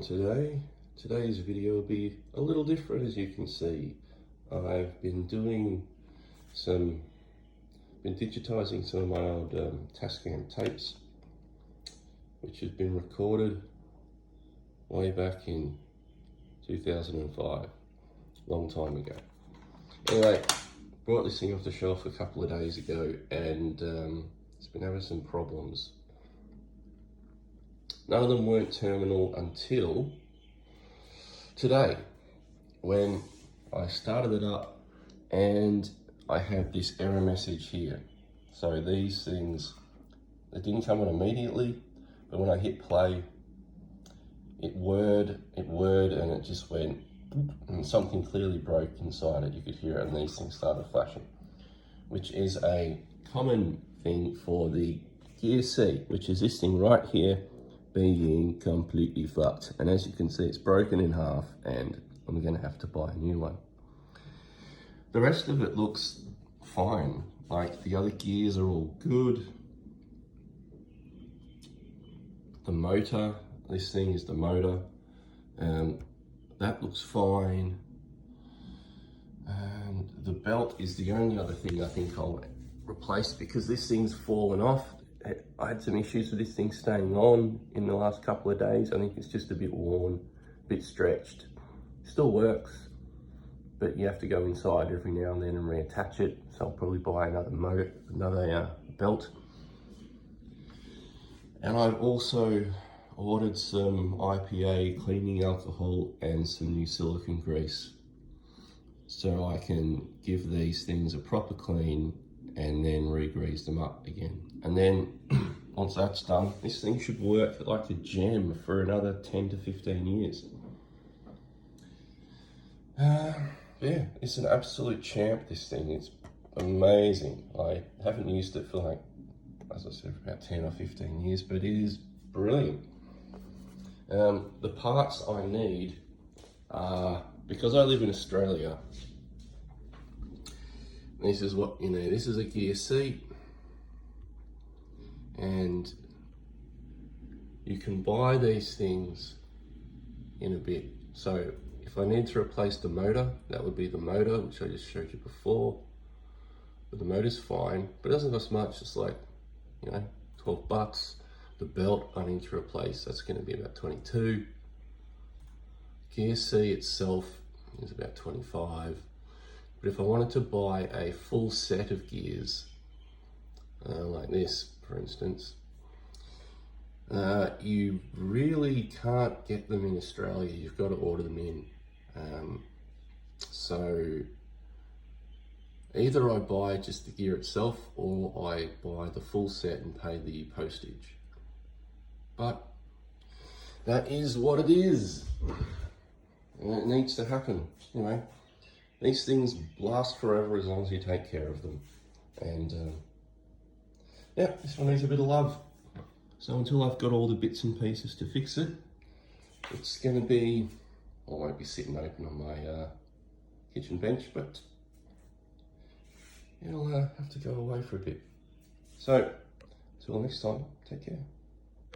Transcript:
today. Today's video will be a little different, as you can see. I've been digitising some of my old TASCAM tapes, which has been recorded way back in 2005, long time ago. Anyway, brought this thing off the shelf a couple of days ago, and it's been having some problems. None of them weren't terminal until today, when I started it up and I had this error message here. So these things, they didn't come on immediately, but when I hit play, it whirred and it just went, and something clearly broke inside it. You could hear it, and these things started flashing, which is a common thing for the Gear C, which is this thing right here, being completely fucked. And as you can see, it's broken in half, and I'm gonna have to buy a new one. The rest of it looks fine. Like, the other gears are all good. The motor, this thing is the motor, that looks fine. And the belt is the only other thing I think I'll replace, because this thing's fallen off. I had some issues with this thing staying on in the last couple of days. I think it's just a bit worn, a bit stretched. Still works, but you have to go inside every now and then and reattach it. So I'll probably buy another belt. And I've also ordered some IPA cleaning alcohol and some new silicone grease, so I can give these things a proper clean and then re-grease them up again. And then once that's done, this thing should work like a gem for another 10 to 15 years. Yeah, it's an absolute champ, this thing. It's amazing. I haven't used it for, like, as I said, for about 10 or 15 years, but it is brilliant. The parts I need are, because I live in Australia, this is what you need. This is a Gear C, and you can buy these things in a bit. So if I need to replace the motor, that would be the motor, which I just showed you before. But the motor's fine, but it doesn't cost much. It's like, 12 bucks. The belt I need to replace, that's going to be about 22. Gear C itself is about 25. But if I wanted to buy a full set of gears, like this, for instance, you really can't get them in Australia. You've got to order them in. So either I buy just the gear itself, or I buy the full set and pay the postage. But that is what it is, and it needs to happen. These things last forever as long as you take care of them. And yeah, this one needs a bit of love. So until I've got all the bits and pieces to fix it, it's going to be, I won't be sitting open on my kitchen bench, but it'll have to go away for a bit. So, until next time, take care.